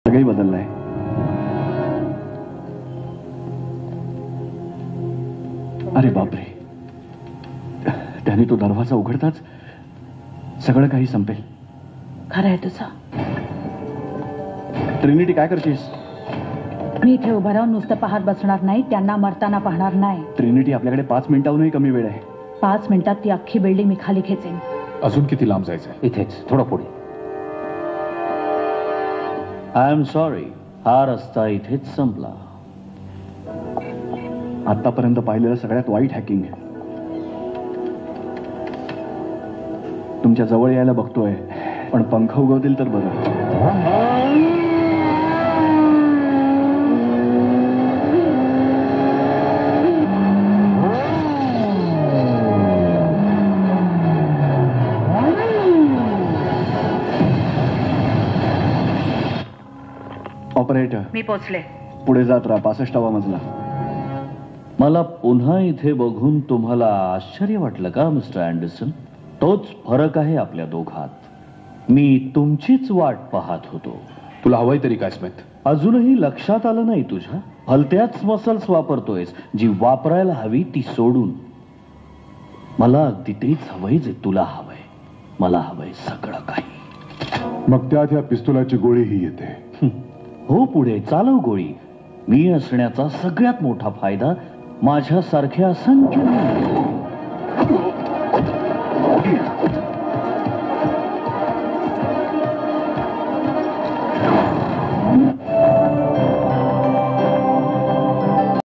सगळी बदललंय. अरे बापरे, त्याने तो दरवाजा उघडताच सगळं काही संपेल. खरं आहे तुझं. ट्रिनिटी काय करतेस? मी इथे उभं राहून नुसतं पाहत बसणार नाही, त्यांना मरताना पाहणार नाही. ट्रिनिटी, आपल्याकडे 5 मिनिटांहूनही कमी वेळ आहे. 5 मिनिटात ती अख्खी बिल्डिंग मी खाली खेचेन. अजून किती लांब जायचंय? इथेच, थोडं पुढे. आय एम सॉरी, हा रस्ता इथेच संपला. आतापर्यंत पाहिलेलं सगळ्यात वाईट हॅकिंग. तुमच्या जवळ यायला बघतोय, पण पंख उगवतील तर बरं. ऑपरेटर, मी पोचले. पुढे जात राहा. 65वा मजला. मला पुन्हा इथे बघून तुम्हाला आश्चर्य वाटलं का मिस्टर अँडरसन? तोच फरक आहे आपल्या दोघात. मी तुमचीच वाट पाहत होतो. तुला हवंय तरी काय स्मिथ? अजूनही लक्षात आलं नाही तुझ्या? भलत्याच मसल्स वापरतोयस, जी वापरायला हवी ती सोडून. मला अगदी तेच हवंय जे तुला हवंय. मला हवंय सगळं काही. मग त्यात ह्या पिस्तुलाची गोळीही येते. हो, पुढे चालव गोळी. मी असण्याचा सगळ्यात मोठा फायदा माझ्यासारख्या असंख्य